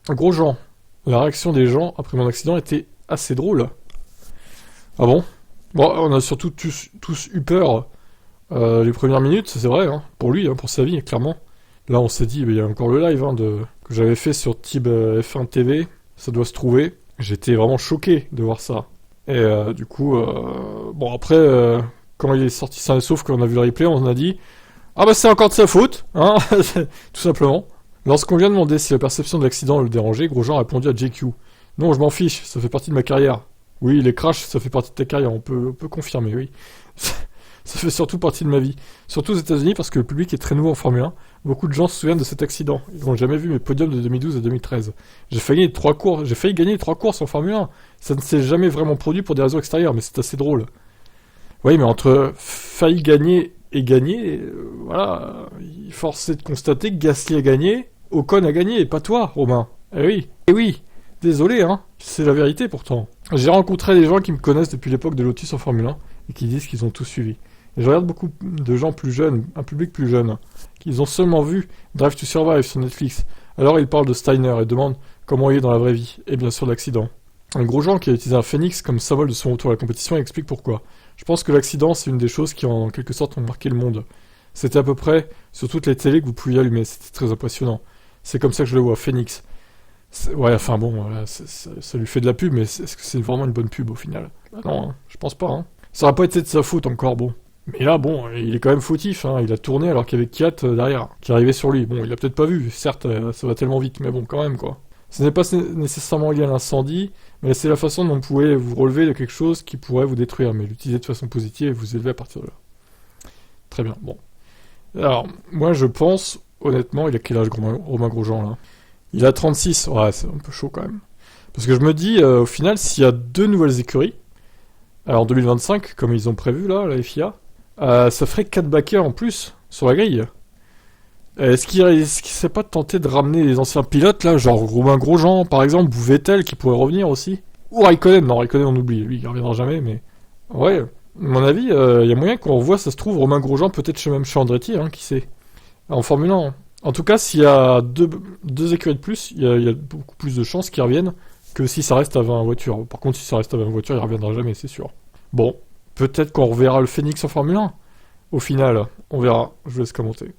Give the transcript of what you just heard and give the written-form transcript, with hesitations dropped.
Grosjean. La réaction des gens après mon accident était assez drôle. Ah bon? Bon, on a surtout tous eu peur les premières minutes, c'est vrai, hein, pour lui, hein, pour sa vie, clairement. Là, on s'est dit, il y a encore le live hein, que j'avais fait sur Tib F1 TV, ça doit se trouver. J'étais vraiment choqué de voir ça. Et du coup, bon après, quand il est sorti sain et sauf, qu'on a vu le replay, on a dit, ah bah c'est encore de sa faute, hein, tout simplement. Lorsqu'on lui a demandé si la perception de l'accident le dérangeait, Grosjean a répondu à JQ. Non, je m'en fiche, ça fait partie de ma carrière. Oui, les crashs, ça fait partie de ta carrière, on peut confirmer, oui. Ça fait surtout partie de ma vie. Surtout aux États-Unis parce que le public est très nouveau en Formule 1. Beaucoup de gens se souviennent de cet accident. Ils n'ont jamais vu mes podiums de 2012 et 2013. J'ai failli gagner les 3 courses en Formule 1. Ça ne s'est jamais vraiment produit pour des raisons extérieures, mais c'est assez drôle. Oui, mais entre failli gagner et gagner, voilà, force est de constater que Gasly a gagné, Ocon a gagné, et pas toi, Romain. Eh oui, désolé, hein, c'est la vérité pourtant. J'ai rencontré des gens qui me connaissent depuis l'époque de Lotus en Formule 1 et qui disent qu'ils ont tout suivi. Et je regarde beaucoup de gens plus jeunes, un public plus jeune, qu'ils ont seulement vu Drive to Survive sur Netflix. Alors ils parlent de Steiner et demandent comment il est dans la vraie vie, et bien sûr l'accident. Un gros Jean qui a utilisé un phénix comme symbole de son retour à la compétition explique pourquoi. Je pense que l'accident, c'est une des choses qui, en quelque sorte, ont marqué le monde. C'était à peu près sur toutes les télés que vous pouviez allumer. C'était très impressionnant. C'est comme ça que je le vois, Phoenix. Ouais, enfin bon, voilà, ça lui fait de la pub, mais est-ce que c'est vraiment une bonne pub au final? Bah non, hein, je pense pas. Hein. Ça aurait pas été de sa faute encore, bon. Mais là, bon, il est quand même fautif. Hein. Il a tourné alors qu'il y avait Kiat derrière, qui arrivait sur lui. Bon, il a peut-être pas vu. Certes, ça va tellement vite, mais bon, quand même, quoi. Ce n'est pas nécessairement lié à l'incendie, mais c'est la façon dont vous pouvez vous relever de quelque chose qui pourrait vous détruire, mais l'utiliser de façon positive et vous élever à partir de là. Très bien, bon. Alors, moi je pense, honnêtement, il a quel âge Romain Grosjean là? Il a 36, ouais, c'est un peu chaud quand même. Parce que je me dis, au final, s'il y a 2 nouvelles écuries, alors en 2025, comme ils ont prévu là, la FIA, ça ferait 4 backers en plus sur la grille. Est-ce qu'il serait pas tenté de ramener les anciens pilotes là, genre Romain Grosjean par exemple, ou Vettel qui pourrait revenir aussi? Ou Raikkonen, non Raikkonen on oublie, lui il reviendra jamais, mais... Ouais, à mon avis, il y a moyen qu'on revoie, ça se trouve, Romain Grosjean peut-être même chez Andretti, hein, qui sait, en Formule 1. Hein. En tout cas, s'il y a deux écuries de plus, il y a beaucoup plus de chances qu'ils reviennent que si ça reste à 20 voitures. Par contre, si ça reste à 20 voitures, il reviendra jamais, c'est sûr. Bon, peut-être qu'on reverra le Phoenix en Formule 1. Au final, on verra, je vous laisse commenter.